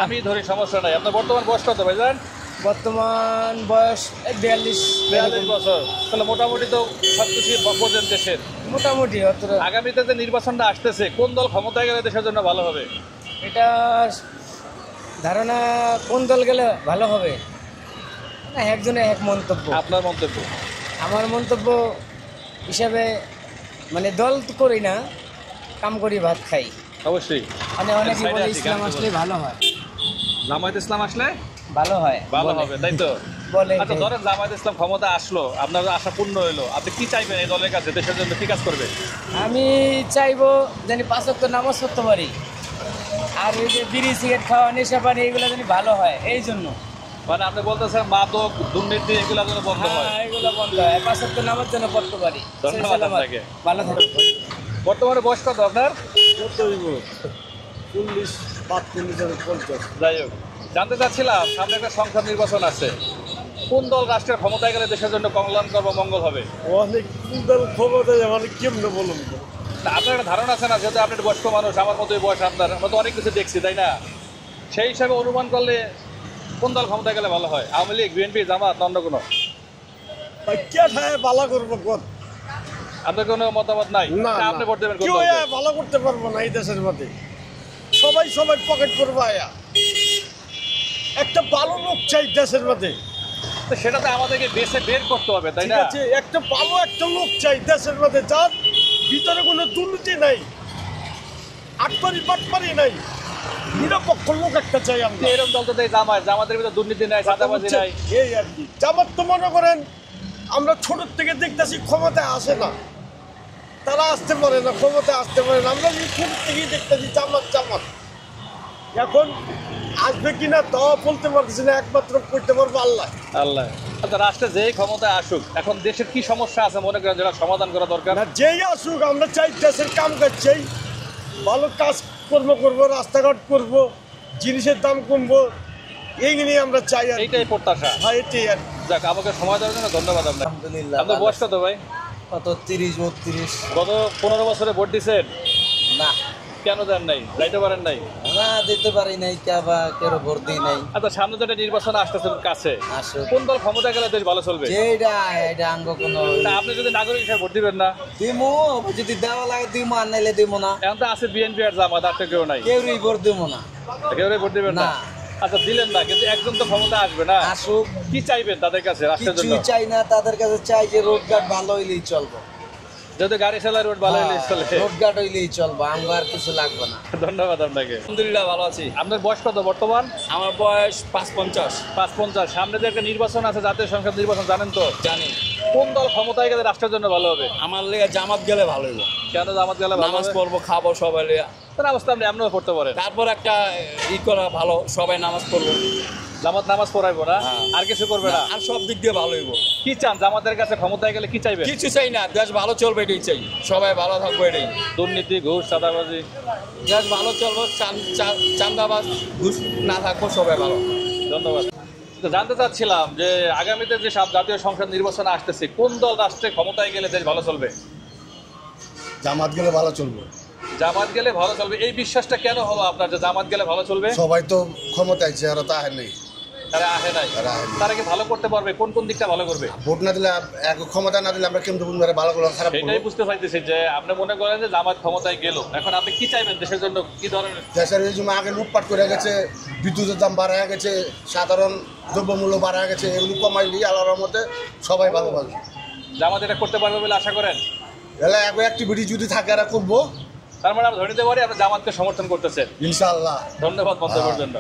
আমি ধরি সমস্যা নাই। আপনার বর্তমান বয়স কত ভাইজান? বর্তমান বয়স 42 বছর। তাহলে মোটামুটি তো সবকিছু বোঝেন দেশের। মোটামুটি আগামীতে যে নির্বাচনটা আসতেছে, কোন দল ক্ষমতায় গেলে দেশের জন্য ভালো হবে? এটা ধারণা কোন দল গেলে ভালো হবে না, একজনের এক মন্তব্য। আপনার মন্তব্য? আমার মন্তব্য হিসাবে মানে দল তো করি না, কাম করি ভাত খাই। অবশ্যই। মানে অনেকে বলে ইসলাম আসলে ভালো হয়, জামায়াত ইসলাম আসলে ভালো হয়, ভালো বলে। হবে, তাই তো? বলে আচ্ছা, ধরেন জামায়াত ইসলাম ক্ষমতা আসলো, আপনার আশা পূর্ণ হলো, আপনি কি চাইবেন এই দলের কাছে দেশের জন্য কি কাজ করবে? আমি চাইবো জানি 5 ওয়াক্ত নামাজ পড়তে পারি, আর এই যে বিড়ি সিগারেট খাওয়া, নেশা পানি এগুলো জানি ভালো হয়, এই জন্য। মানে আপনি বলতেছেন মাদক দুর্নীতি এগুলো যেন বন্ধ হয়। হ্যাঁ, এগুলো বন্ধ হয়, 5 ওয়াক্ত নামাজ যেন পড়তে পারি। ধন্যবাদ আপনাকে। ভালো থাকবে। বর্তমানে বয়স কত আপনার? 40, 42, 50। যাই হোক, জানতে চাচ্ছিলাম সামনে একটা সংসদ নির্বাচন আছে, কোন দল রাষ্ট্রের ক্ষমতায় গেলে দেশের জন্য কল্যাণকর বা মঙ্গল হবে? অনেক দল ক্ষমতায় মানে কেমনে বলুন তো? তা আপনার একটা ধারণা আছে না, যেহেতু আপনি একটা বয়স্ক মানুষ, আমার মতোই বয়স আপনার, আমরা তো অনেক কিছু দেখছি তাই না? সেই হিসাবে অনুমান করলে কোন দল ক্ষমতায় গেলে ভালো হয়? আওয়ামী লীগ, বিএনপি, জামাত, অন্য কোনো? ভাই কে ঠায় ভালো করবো কত? আপনার কোনো মতামত নাই? না, তা আপনি ভোট দেবেন কোন কেউ দলকে? ভালো করতে পারবো না এই দেশের মধ্যে। সবাই সবাই পকেট করবো আয়া। একটা ভালো লোক চাই দেশের মধ্যে, তো সেটা তো আমাদেরকে বেছে বের করতে হবে তাই ঠিক না? আছে? একটা ভালো একটা লোক চাই দেশের মধ্যে, যার ভিতরে কোনো দুর্নীতি নাই, আটপারি পাটপারি নাই, নিরপেক্ষ লোক একটা চাই আমরা। এরকম দল তো দেয় জামাত, জামাতের ভিতরে দুর্নীতি নাই, চাঁদাবাজি নাই। এই আর কি। জামাত তো মনে করেন আমরা ছোট থেকে দেখতেছি ক্ষমতায় আসে না, তারা আসতে পারে না, ক্ষমতায় আসতে পারে না, আমরা ছোট থেকেই দেখতেছি জামাত জামাত। এখন আসবে কিনা তাও বলতে পারতেছি না, একমাত্র করতে পারবো আল্লাহ। আল্লাহ। আচ্ছা, রাষ্ট্রে যেই ক্ষমতা আসুক, এখন দেশের কি সমস্যা আছে মনে করেন যেটা সমাধান করা দরকার? না, যেই আসুক আমরা চাই দেশের কাম কাজ চাই, ভালো কাজ কর্ম করবো, রাস্তাঘাট করবো, জিনিসের দাম কমবো, এই নিয়ে আমরা চাই আর কি। এইটাই প্রত্যাশা। হ্যাঁ, এটাই আর কি। যাক, আমাকে সময় দেওয়ার জন্য ধন্যবাদ আপনাকে। আলহামদুলিল্লাহ। আপনার বয়স কত ভাই? কত 30, 32? গত 15 বছরে ভোট দিচ্ছেন? না, কেন দেন নাই, যাইতে পারেন নাই? না দিতে পারি নাই, কে বা কেউ ভোট দিই নাই। আচ্ছা, সামনে তো একটা নির্বাচন আসতেছে কাছে, আসুক কোন দল ক্ষমতা গেলে দেশ ভালো চলবে? যেটা এটা আঙ্গ কোনো তা আপনি যদি নাগরিক হিসেবে ভোট দিবেন না? দিমু, যদি দেওয়া লাগে দিমু, আর নাইলে দিমু না। এখন তো আছে বিএনপি আর জামাত, আর তো কেউ নাই। কেউই ভোট দিমু না। কেউ ভোট দিবেন না? না। আচ্ছা, দিলেন না, কিন্তু একজন তো ক্ষমতা আসবে না। আসুক, কি চাইবেন তাদের কাছে রাষ্ট্রের জন্য? কিছুই চাই না তাদের কাছে, চাই যে রোডঘাট ভালো হইলেই চলবো। যদি গাড়ি চালায় রোড ভালো হলে চলে। রোডঘাট হইলেই চলবো, আমার আর কিছু লাগবে না। ধন্যবাদ আপনাকে। আলহামদুলিল্লাহ ভালো আছি। আপনার বয়স কত বর্তমান? আমার বয়স 55। 55। সামনে যে একটা নির্বাচন আছে, জাতীয় সংসদ নির্বাচন, জানেন তো? জানি। কোন দল ক্ষমতায় গেলে রাষ্ট্রের জন্য ভালো হবে? আমার লেগে জামাত গেলে ভালো হইব। কেন জামাত গেলে ভালো নামাজ হবে? পড়বো, খাবো সবাই লিয়া। তার অবস্থা আপনি এমনও পড়তে পারেন। তারপর একটা করা ভালো, সবাই নামাজ পড়বো। জামাত নামাজ পড়াইবো না, হ্যাঁ। আর কিছু করবে না? আর সব দিক দিয়ে ভালো হইব। কি চান জামাতের কাছে ক্ষমতায় গেলে, কি চাইবেন? কিছু চাই না, দেশ ভালো চলবে এটাই চাই, সবাই ভালো থাকবো এটাই। দুর্নীতি, ঘুষ, চাঁদাবাজি? দেশ ভালো চলবো, চান্দাবাজ ঘুষ না থাকবো, সবাই ভালো। ধন্যবাদ। তো জানতে চাচ্ছিলাম যে আগামীতে যে সব জাতীয় সংসদ নির্বাচন আসতেছে, কোন দল রাষ্ট্রে ক্ষমতায় গেলে দেশ ভালো চলবে? জামাত গেলে ভালো চলবে। জামাত গেলে ভালো চলবে, এই বিশ্বাসটা কেন হলো আপনার যে জামাত গেলে ভালো চলবে? সবাই তো ক্ষমতায় আছে, আর তা নেই। তারা আহে নাই, তারা আহে নাই। তারা কি ভালো করতে পারবে? কোন কোন দিকটা ভালো করবে? ভোট না দিলে, এক ক্ষমতা না দিলে আমরা কেমন ভালো করবো, খারাপ সেটাই করবো। বুঝতে পারতেছি যে আপনি মনে করেন যে জামাত ক্ষমতায় গেল, এখন আপনি কি চাইবেন দেশের জন্য, কি ধরনের? দেশের এই জন্য আগে লুটপাট করে গেছে, বিদ্যুতের দাম বাড়া গেছে, সাধারণ দ্রব্যমূল্য বাড়া গেছে, এগুলো কমাইলি আল্লাহর মধ্যে সবাই ভালো পাবে। জামাত এটা করতে পারবে বলে আশা করেন? এলা এক অ্যাক্টিভিটি যদি থাকে এরা করবো, তার মানে আমরা ধরে নিতে পারি আপনি জামাতকে সমর্থন করতেছেন। ইনশাআল্লাহ। ধন্যবাদ মন্তব্যের জন্য।